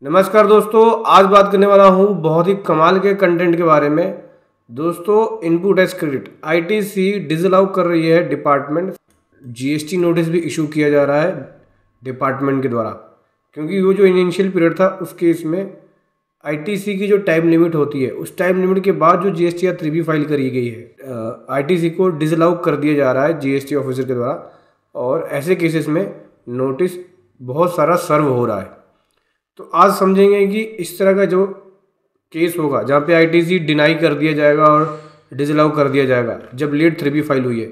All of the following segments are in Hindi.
नमस्कार दोस्तों, आज बात करने वाला हूँ बहुत ही कमाल के कंटेंट के बारे में। दोस्तों, input tax credit ITC disallow कर रही है डिपार्टमेंट। जीएसटी नोटिस भी इशू किया जा रहा है डिपार्टमेंट के द्वारा, क्योंकि वो जो इनिशियल पीरियड था उस केस में आईटीसी की जो टाइम लिमिट होती है उस टाइम लिमिट के बाद जो जीएसटी या 3B फाइल करी गई है, आईटीसी को डिसअलाउ कर दिया जा रहा है जीएसटी ऑफिसर के द्वारा। और ऐसे केसेस में नोटिस बहुत सारा सर्व हो रहा है। तो आज समझेंगे कि इस तरह का जो केस होगा जहाँ पे आईटीसी डिनाई कर दिया जाएगा और डिसअलाउ कर दिया जाएगा जब लेट 3B फाइल हुई है,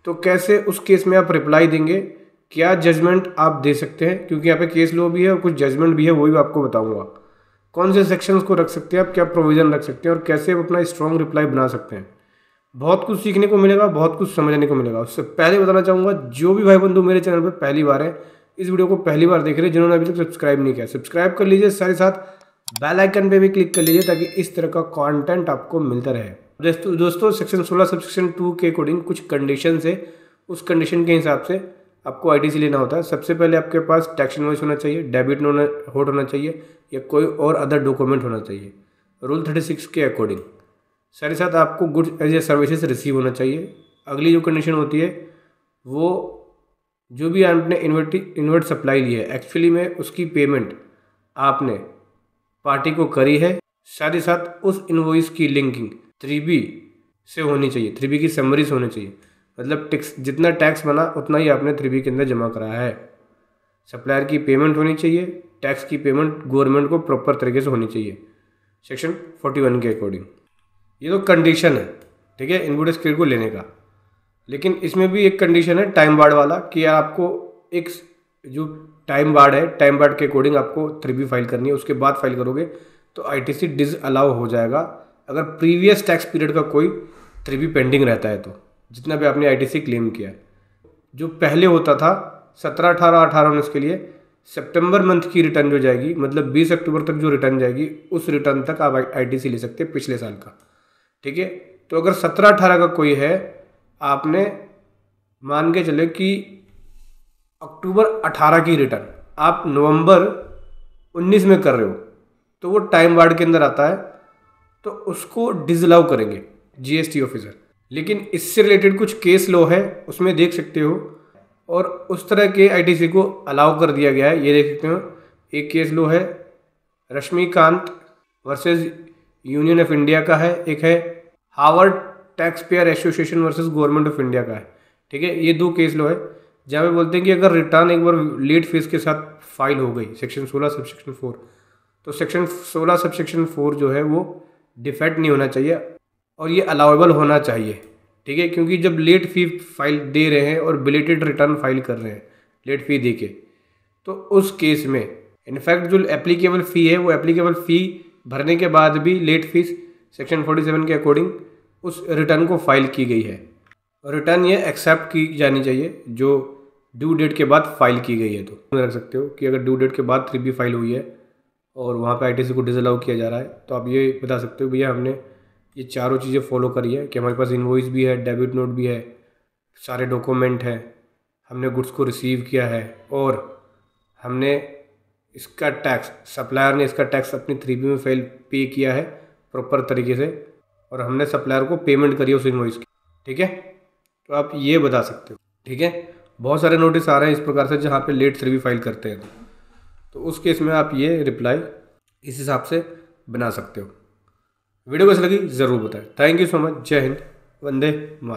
तो कैसे उस केस में आप रिप्लाई देंगे, क्या जजमेंट आप दे सकते हैं, क्योंकि यहाँ पे केस लॉ भी है और कुछ जजमेंट भी है, वो भी आपको बताऊंगा। कौन से सेक्शंस को रख सकते हैं आप, क्या प्रोविज़न रख सकते हैं और कैसे आप अपना स्ट्रॉन्ग रिप्लाई बना सकते हैं। बहुत कुछ सीखने को मिलेगा, बहुत कुछ समझने को मिलेगा। उससे पहले बताना चाहूँगा, जो भी भाई बंधु मेरे चैनल पर पहली बार है, इस वीडियो को पहली बार देख रहे हैं, जिन्होंने अभी तक सब्सक्राइब नहीं किया सब्सक्राइब कर लीजिए, साथ ही साथ बेल आइकन पे भी क्लिक कर लीजिए ताकि इस तरह का कंटेंट आपको मिलता रहे। दोस्तों सेक्शन 16 सबसेक्शन 2 के अकॉर्डिंग कुछ कंडीशन है, उस कंडीशन के हिसाब से आपको आईटीसी लेना होता है। सबसे पहले आपके पास टैक्स इनवॉइस होना चाहिए, डेबिट नोट होना चाहिए या कोई और अदर डॉक्यूमेंट होना चाहिए रूल 36 के अकॉर्डिंग। साथ ही साथ आपको goods as a services receive होना चाहिए। अगली जो कंडीशन होती है वो जो भी आपने इन्वर्ट सप्लाई ली है एक्चुअली में उसकी पेमेंट आपने पार्टी को करी है। साथ ही साथ उस इनवॉइस की लिंकिंग 3B से होनी चाहिए, 3B की समरीज होनी चाहिए। मतलब टैक्स जितना टैक्स बना उतना ही आपने 3B के अंदर जमा कराया है। सप्लायर की पेमेंट होनी चाहिए, टैक्स की पेमेंट गवर्नमेंट को प्रॉपर तरीके से होनी चाहिए सेक्शन 41 के अकॉर्डिंग। ये तो कंडीशन है, ठीक है, इनपुट टैक्स क्रेडिट को लेने का। लेकिन इसमें भी एक कंडीशन है टाइम बार्ड वाला, कि आपको एक जो टाइम बार्ड है, टाइम बार्ड के अकॉर्डिंग आपको 3B फाइल करनी है। उसके बाद फाइल करोगे तो आईटीसी डिसअलाउ हो जाएगा अगर प्रीवियस टैक्स पीरियड का कोई 3B पेंडिंग रहता है। तो जितना भी आपने आईटीसी क्लेम किया है, जो पहले होता था 17, 18, 18, 19 के लिए सितंबर मंथ की रिटर्न जो जाएगी, मतलब 20 अक्टूबर तक जो रिटर्न जाएगी उस रिटर्न तक आप आईटीसी ले सकते हैं पिछले साल का, ठीक है। तो अगर 17, 18 का कोई है, आपने मान के चले कि अक्टूबर 18 की रिटर्न आप नवंबर 19 में कर रहे हो, तो वो टाइम बार्ड के अंदर आता है, तो उसको डिसअलाउ करेंगे जीएसटी ऑफिसर। लेकिन इससे रिलेटेड कुछ केस लॉ है, उसमें देख सकते हो, और उस तरह के आईटीसी को अलाउ कर दिया गया है। ये देख सकते हो, एक केस लॉ है Rashmikant versus union of India का है, एक है Harvard tax payer association versus government of India का है, ठीक है। ये दो केस लॉ है जहाँ पे बोलते हैं कि अगर रिटर्न एक बार लेट फीस के साथ फाइल हो गई सेक्शन 16 सबसेक्शन 4, तो सेक्शन 16 सबसेक्शन 4 जो है वो डिफेक्ट नहीं होना चाहिए और ये अलाउेबल होना चाहिए, ठीक है। क्योंकि जब लेट फी फाइल दे रहे हैं और बिलेटेड रिटर्न फाइल कर रहे हैं लेट फी दे के, तो उस केस में इनफैक्ट जो एप्लीकेबल फ़ी है वो एप्लीकेबल फ़ी भरने के बाद भी लेट फीस सेक्शन 47 के अकॉर्डिंग उस रिटर्न को फाइल की गई है। रिटर्न ये एक्सेप्ट की जानी चाहिए जो ड्यू डेट के बाद फाइल की गई है। तो रख सकते हो कि अगर ड्यू डेट के बाद 3B फाइल हुई है और वहाँ पे आईटीसी को डिसअलाउ किया जा रहा है, तो आप ये बता सकते हो भैया हमने ये चारों चीज़ें फॉलो करी है, कि हमारे पास इनवॉइस भी है, डेबिट नोट भी है, सारे डॉक्यूमेंट हैं, हमने गुड्स को रिसीव किया है और हमने इसका टैक्स, सप्लायर ने इसका टैक्स अपनी 3B में फाइल पे किया है प्रॉपर तरीके से, और हमने सप्लायर को पेमेंट करी है उस इनवॉइस की, ठीक है। तो आप ये बता सकते हो, ठीक है। बहुत सारे नोटिस आ रहे हैं इस प्रकार से जहाँ पे लेट 3B फाइल करते हैं, तो उस केस में आप ये रिप्लाई इस हिसाब से बना सकते हो। वीडियो कैसी लगी ज़रूर बताएं। Thank you so much. जय हिंद, वंदे मातरम।